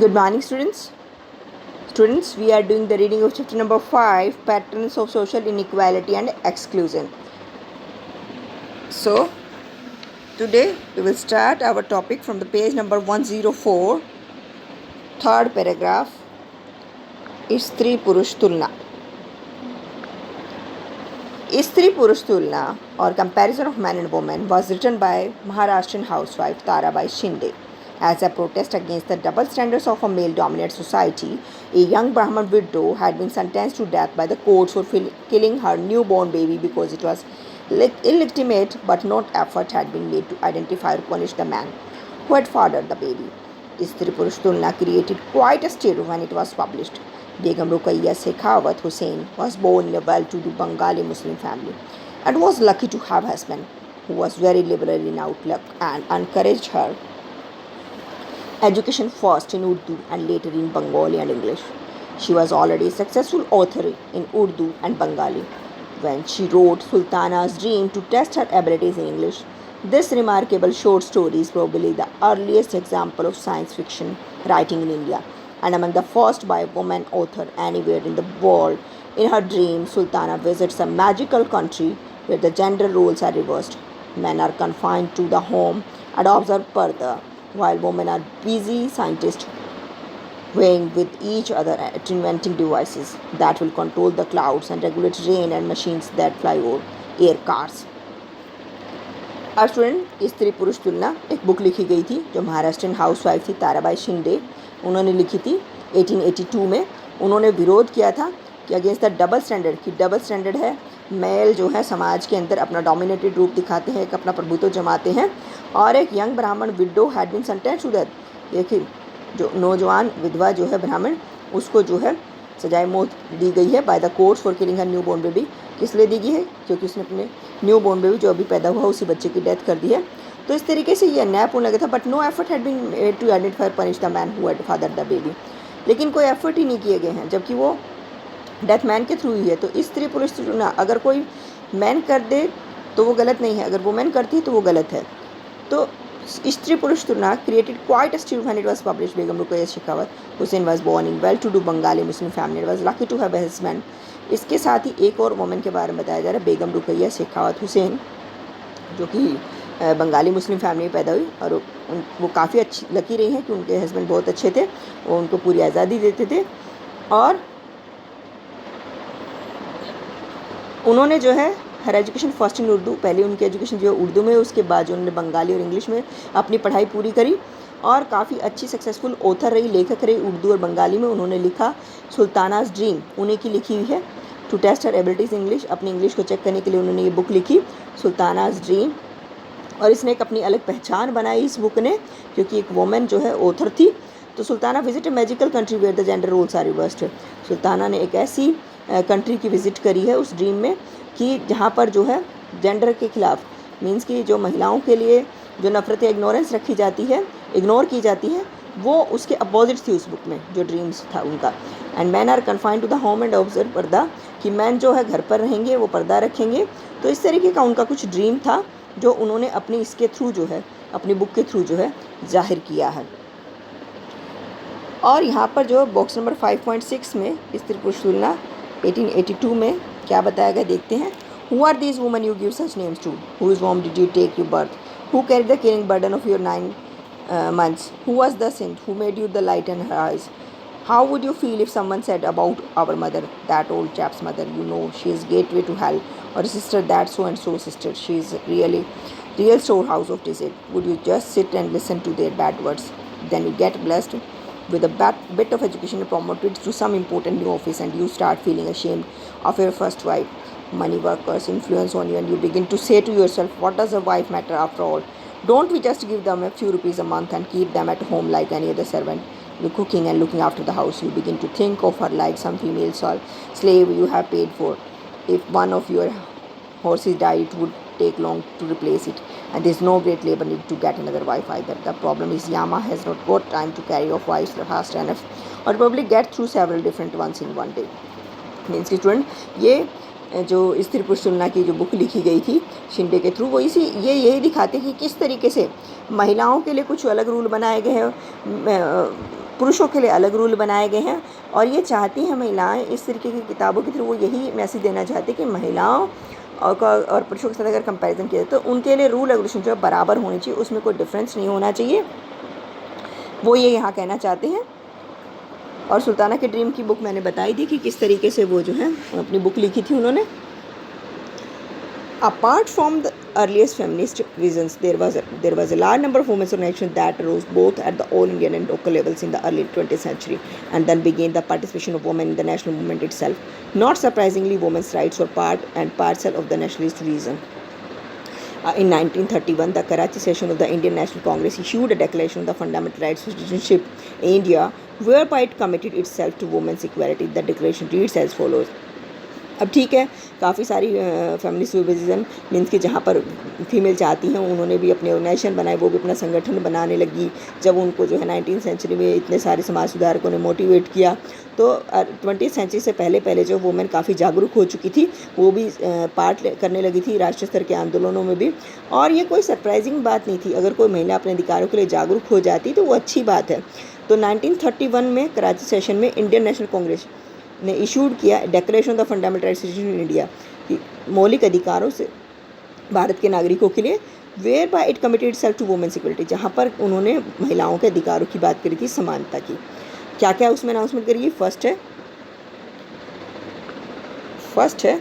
Good morning, students. Students, we are doing the reading of chapter number 5, Patterns of Social Inequality and Exclusion. So, today we will start our topic from the page number 104, third paragraph, स्त्री पुरुष तुलना. स्त्री पुरुष तुलना or comparison of man and woman was written by Maharashtrian housewife Tarabai Shinde. As a protest against the double standards of a male-dominated society, a young Brahmin widow had been sentenced to death by the courts for killing her newborn baby because it was illegitimate, but no effort had been made to identify or punish the man who had fathered the baby. Stri Purush Tulna created quite a stir when it was published. Begum Ruqayya Sekhawat Hussain was born in a well-to-do Bengali Muslim family and was lucky to have a husband who was very liberal in outlook and encouraged her education first in Urdu and later in Bengali and English. She was already a successful author in Urdu and Bengali when she wrote Sultana's Dream to test her abilities in English. This remarkable short story is probably the earliest example of science fiction writing in India and among the first by a woman author anywhere in the world. In her dream, Sultana visits a magical country where the gender roles are reversed. Men are confined to the home and observe parda, while women are busy scientists weighing with each other at inventing devices that will control the clouds and regulate rain and machines that fly over air cars. अब student स्त्री पुरुष तुलना एक book लिखी गई थी जो Maharashtrian housewife थी ताराबाई शिंदे, उन्होंने लिखी थी 1882 में. उन्होंने विरोध किया था कि अगेंस्ट द डबल स्टैंडर्ड, कि डबल स्टैंडर्ड है, मेल जो है समाज के अंदर अपना डोमिनेटेड रूप दिखाते हैं, एक अपना प्रभुत्व जमाते हैं, और एक young Brahmin widow had been sentenced to death. देखिए जो नौजवान विधवा जो है ब्राह्मण, उसको जो है सजाए मौत दी गई है by the courts for killing her newborn baby. किस लिए दी गई है? क्योंकि उसने अपने न्यू बोर्न बेबी जो अभी पैदा हुआ उसी बच्चे की डेथ कर दी है. तो इस तरीके से ये अन्यायपूर्ण लगा था. But no effort had been made to identify punish the man who had father the baby. लेकिन कोई एफर्ट ही नहीं किए गए हैं, जबकि वो डेथ मैन के थ्रू ही है. तो स्त्री पुरुष तुलना अगर कोई मैन कर दे तो वो गलत नहीं है, अगर वुमेन करती है तो वो गलत है. तो स्त्री पुरुष तुलना created quite a stir when it was published. Begum Ruqayya Shekhawat Hussain was born in well-to-do Bengali Muslim family and was lucky to have a husband. इसके साथ ही एक और वुमेन के बारे में बताया जा रहा है, बेगम रुकैया शेखावत हुसैन, जो कि बंगाली मुस्लिम फैमिली में पैदा हुई और वो काफ़ी अच्छी लकी रही हैं कि उनके हस्बैंड बहुत अच्छे थे, वो उनको पूरी आज़ादी देते थे. और उन्होंने जो है हर एजुकेशन फर्स्ट इन उर्दू, पहले उनकी एजुकेशन जो है उर्दू में, उसके बाद जो उन्होंने बंगाली और इंग्लिश में अपनी पढ़ाई पूरी करी और काफ़ी अच्छी सक्सेसफुल ऑथर रही, लेखक रही उर्दू और बंगाली में. उन्होंने लिखा सुल्तानाज ड्रीम, उन्हीं की लिखी हुई है. To test her abilities English, अपनी इंग्लिश को चेक करने के लिए उन्होंने ये बुक लिखी सुल्तानाज ड्रीम. और इसने एक अपनी अलग पहचान बनाई इस बुक ने, क्योंकि एक वुमेन जो है ऑथर थी. तो Sultana visit a magical country where the gender roles are reversed. Sultana ने एक ऐसी कंट्री की विज़िट करी है उस ड्रीम में कि जहाँ पर जो है जेंडर के खिलाफ, मीन्स कि जो महिलाओं के लिए जो नफ़रत या इग्नोरेंस रखी जाती है, इग्नोर की जाती है, वो उसके अपोजिट थी उस बुक में जो ड्रीम्स था उनका. And men are confined to the home and observe purdah, कि मैन जो है घर पर रहेंगे, वो पर्दा रखेंगे. तो इस तरीके का उनका कुछ ड्रीम था जो उन्होंने अपनी इसके थ्रू जो है, अपनी बुक के थ्रू जो है जाहिर किया है. और यहाँ पर जो बॉक्स नंबर 5.6 में स्त्री पुरुष तुलना 1882 में क्या बताया गया देखते हैं. Who are these women you give such names to? Whose womb did you take your birth? Who carried the killing burden of your 9 months? Who was the saint? Who made you the light in her eyes? How would you feel if someone said about our mother, that old chap's mother, you know, she is gateway to hell, or sister, that so and so sister, she is really real storehouse of disease? Would you just sit and listen to their bad words? Then you get blessed with a bit of education and promoted to some important new office, and you start feeling ashamed of your first wife. Money workers influence on you, and you begin to say to yourself, what does a wife matter after all? Don't we just give them a few rupees a month and keep them at home like any other servant? You cooking and looking after the house. You begin to think of her like some female slave you have paid for. If one of your horses died, it would take long to replace it, and there is no great labor need to get another wife either. The problem is Yama has not got time to carry off wives fast enough, or probably get through several different ones in one day. Means की student, ये जो स्त्री पुरुष तुलना की जो book लिखी गई थी शिंदे के थ्रू, वो यही दिखाते कि किस तरीके से महिलाओं के लिए कुछ अलग रूल बनाए गए हैं पुरुषों के लिए अलग रूल बनाए गए हैं और ये चाहती हैं महिलाएं, इस तरीके की किताबों के थ्रू वो यही मैसेज देना चाहती है कि महिलाओं और पुरुषों के साथ अगर कंपैरिजन किया जाए तो उनके लिए रूल रेगुलेशन जो है बराबर होनी चाहिए, उसमें कोई डिफरेंस नहीं होना चाहिए, वो ये यहाँ कहना चाहते हैं। और सुल्ताना के ड्रीम की बुक मैंने बताई थी कि किस तरीके से वो जो है अपनी बुक लिखी थी उन्होंने। Apart from the earliest feminist visions, there was a large number of women's organizations that arose both at the all Indian and local levels in the early 20th century, and then began the participation of women in the national movement itself. Not surprisingly, women's rights were part and parcel of the nationalist reason. In 1931, the Karachi session of the Indian National Congress issued a declaration of the fundamental rights of citizenship in India, whereby it committed itself to women's equality. The declaration reads as follows. अब ठीक है, काफ़ी सारी feminist vision means कि जहाँ पर female चाहती हैं उन्होंने भी अपने ऑर्गेनाइजेशन बनाए, वो भी अपना संगठन बनाने लगी। जब उनको जो है 19th सेंचुरी में इतने सारे समाज सुधारकों ने मोटिवेट किया तो 20th सेंचुरी से पहले जो वुमेन काफ़ी जागरूक हो चुकी थी, वो भी पार्ट करने लगी थी राष्ट्रीय स्तर के आंदोलनों में भी। और ये कोई सरप्राइजिंग बात नहीं थी, अगर कोई महिला अपने अधिकारों के लिए जागरूक हो जाती तो वो अच्छी बात है। तो 1931 में कराची सेशन में इंडियन नेशनल कांग्रेस ने इशूड किया declaration of the fundamental rights in India, कि मौलिक अधिकारों से भारत के नागरिकों के लिए, whereby it committed self to women's equality, जहाँ पर उन्होंने महिलाओं के अधिकारों की बात करी थी, समानता की। क्या क्या उसमें अनाउंसमेंट करी? फर्स्ट है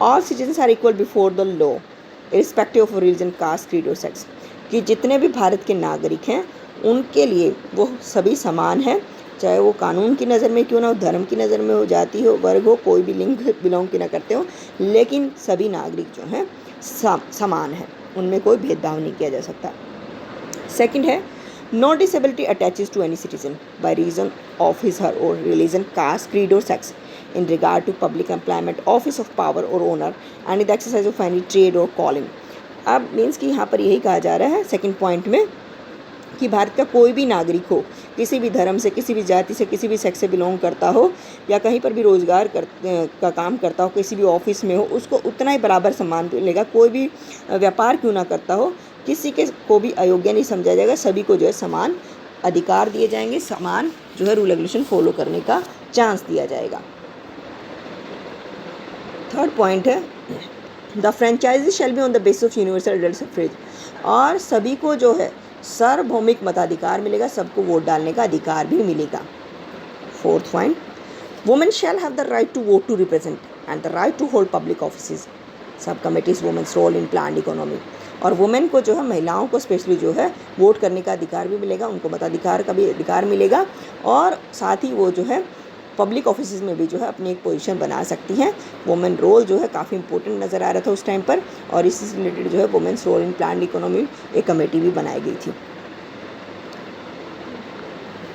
all citizens are equal before the law irrespective of religion, caste, creed और सेक्स, कि जितने भी भारत के नागरिक हैं उनके लिए वो सभी समान हैं, चाहे वो कानून की नज़र में क्यों ना हो, धर्म की नज़र में हो, जाति हो, वर्ग हो, कोई भी लिंग बिलोंग की ना करते हो, लेकिन सभी नागरिक जो हैं समान हैं, उनमें कोई भेदभाव नहीं किया जा सकता। सेकंड है no disability attaches to any citizen by reason of his her or religion, caste, creed और sex in regard to public employment, office of power or honour and the exercise of any trade or calling. अब means कि यहाँ पर यही कहा जा रहा है सेकेंड पॉइंट में कि भारत का कोई भी नागरिक हो, किसी भी धर्म से, किसी भी जाति से, किसी भी सेक्स से बिलोंग करता हो या कहीं पर भी रोज़गार का काम करता हो, किसी भी ऑफिस में हो, उसको उतना ही बराबर सम्मान मिलेगा। कोई भी व्यापार क्यों ना करता हो, किसी के को भी अयोग्य नहीं समझा जाएगा, सभी को जो है समान अधिकार दिए जाएंगे, समान जो है रूल रेगुलेशन फॉलो करने का चांस दिया जाएगा। थर्ड पॉइंट है the franchise shall be on the basis of universal adult suffrage, और सभी को जो है सार्वभौमिक मताधिकार मिलेगा, सबको वोट डालने का अधिकार भी मिलेगा। Fourth point women shall have the right to vote to represent and the right to hold public offices, sub committees women's role in planned economy, और वुमेन को जो है महिलाओं को स्पेशली जो है वोट करने का अधिकार भी मिलेगा, उनको मताधिकार का भी अधिकार मिलेगा, और साथ ही वो जो है पब्लिक ऑफिस में भी जो है अपनी एक पोजीशन बना सकती हैं। वुमेन रोल जो है काफ़ी इंपॉर्टेंट नज़र आ रहा था उस टाइम पर, और इससे रिलेटेड जो है women's role in planned economy एक कमेटी भी बनाई गई थी।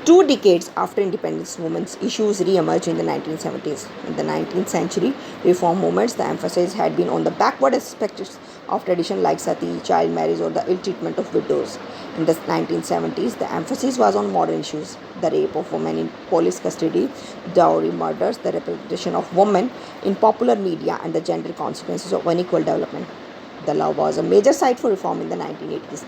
2 decades after independence, women's issues re-emerged in the 1970s. In the 19th century reform movements, the emphasis had been on the backward aspects of tradition like sati, child marriage, or the ill treatment of widows. In the 1970s, the emphasis was on modern issues: the rape of women in police custody, dowry murders, the representation of women in popular media, and the gender consequences of unequal development. The law was a major site for reform in the 1980s,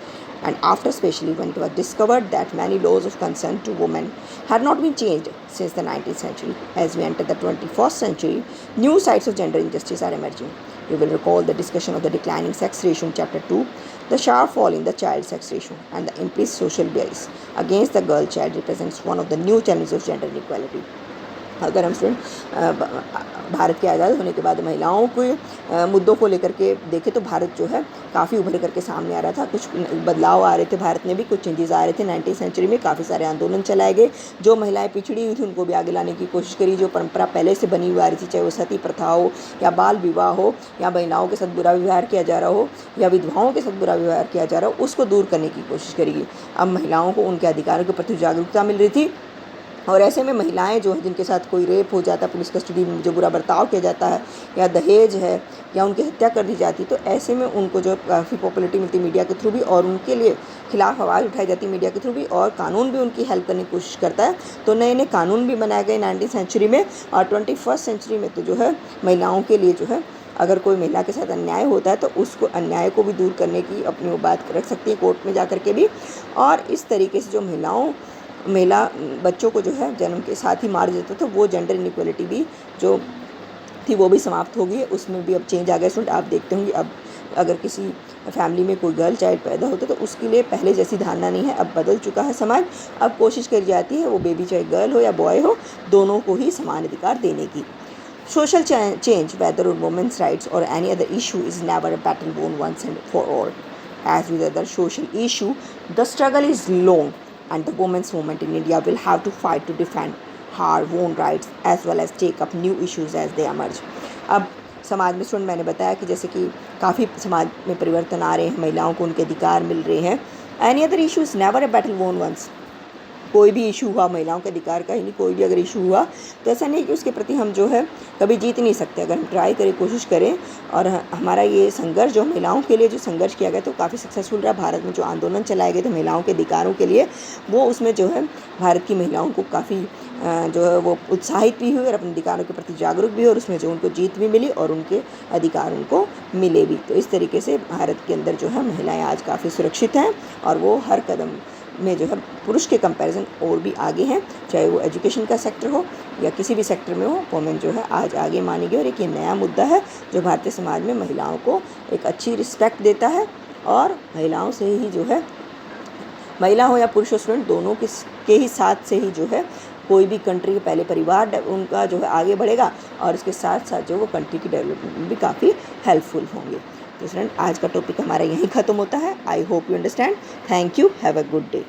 and after especially when it was discovered that many laws of concern to women had not been changed since the 19th century. As we enter the 21st century, new sides of gender injustice are emerging. You will recall the discussion of the declining sex ratio in Chapter 2, the sharp fall in the child sex ratio, and the implicit social bias against the girl child represents one of the new challenges of gender inequality. अगर हम student Bharat के आज़ाद होने के बाद महिलाओं के मुद्दों को लेकर के देखें तो भारत जो है काफ़ी उभर करके सामने आ रहा था, कुछ बदलाव आ रहे थे, भारत में भी कुछ चेंजेस आ रहे थे। 19th सेंचुरी में काफ़ी सारे आंदोलन चलाए गए, जो महिलाएं पिछड़ी हुई थी उनको भी आगे लाने की कोशिश करी, जो परंपरा पहले से बनी हुई आ रही थी, चाहे वो सती प्रथा हो या बाल विवाह हो या महिलाओं के साथ बुरा व्यवहार किया जा रहा हो या विधवाओं के साथ बुरा व्यवहार किया जा रहा हो, उसको दूर करने की कोशिश करेगी। अब महिलाओं को उनके अधिकारों के प्रति जागरूकता मिल रही थी, और ऐसे में महिलाएं जो है जिनके साथ कोई रेप हो जाता है, पुलिस कस्टडी में जो बुरा बर्ताव किया जाता है, या दहेज है या उनकी हत्या कर दी जाती, तो ऐसे में उनको जो काफ़ी पॉपुलरिटी मिलती मीडिया के थ्रू भी, और उनके लिए खिलाफ आवाज़ उठाई जाती मीडिया के थ्रू भी, और कानून भी उनकी हेल्प करने की कोशिश करता है। तो नए नए कानून भी बनाए गए 19th सेंचुरी में, और 21st सेंचुरी में तो जो है महिलाओं के लिए जो है अगर कोई महिला के साथ अन्याय होता है तो उसको अन्याय को भी दूर करने की अपनी वो बात रख सकती है कोर्ट में जा कर के भी, और इस तरीके से जो महिलाओं महिला बच्चों को जो है जन्म के साथ ही मार देता था, वो जेंडर इनइक्वालिटी भी जो थी वो भी समाप्त हो गई है, उसमें भी अब चेंज आ गया। स्टूडेंट आप देखते होंगे अब अगर किसी फैमिली में कोई गर्ल चाइल्ड पैदा होता है तो उसके लिए पहले जैसी धारणा नहीं है, अब बदल चुका है समाज। अब कोशिश करी जाती है वो बेबी चाहे गर्ल हो या बॉय हो, दोनों को ही समान अधिकार देने की। Social change, whether on women's rights or any other issue, is never a battle won once and for all. As with other social issue, the struggle is long, and the women's movement in India will have to fight to defend her own rights as well as take up new issues as they emerge. अब समाज में student मैंने बताया कि जैसे कि काफ़ी समाज में परिवर्तन आ रहे हैं, महिलाओं को उनके अधिकार मिल रहे हैं। Any other issue is never a battle वोन वंस। कोई भी इशू हुआ महिलाओं के अधिकार का ही नहीं, कोई भी अगर इशू हुआ तो ऐसा नहीं कि उसके प्रति हम जो है कभी जीत नहीं सकते। अगर हम ट्राई करें, कोशिश करें, और हमारा ये संघर्ष जो महिलाओं के लिए जो संघर्ष किया गया तो काफ़ी सक्सेसफुल रहा। भारत में जो आंदोलन चलाए गए थे महिलाओं के अधिकारों के लिए, वो उसमें जो है भारत की महिलाओं को काफ़ी जो है वो उत्साहित भी हुई और अपने अधिकारों के प्रति जागरूक भी हुई, और उसमें जो उनको जीत भी मिली और उनके अधिकार उनको मिले भी। तो इस तरीके से भारत के अंदर जो है महिलाएं आज काफ़ी सुरक्षित हैं और वो हर कदम में जो है पुरुष के कंपैरिजन और भी आगे हैं, चाहे वो एजुकेशन का सेक्टर हो या किसी भी सेक्टर में हो। वुमेन जो है आज आगे मानी गई और एक ये नया मुद्दा है जो भारतीय समाज में महिलाओं को एक अच्छी रिस्पेक्ट देता है, और महिलाओं से ही जो है, महिला हो या पुरुष हो, स्टूडेंट दोनों के ही साथ से ही जो है कोई भी कंट्री के पहले परिवार उनका जो है आगे बढ़ेगा, और इसके साथ साथ जो वो कंट्री की डेवलपमेंट में भी काफ़ी हेल्पफुल होंगे। तो स्टूडेंट आज का टॉपिक हमारा यहीं ख़त्म होता है। I hope you understand. Thank you. Have a good day.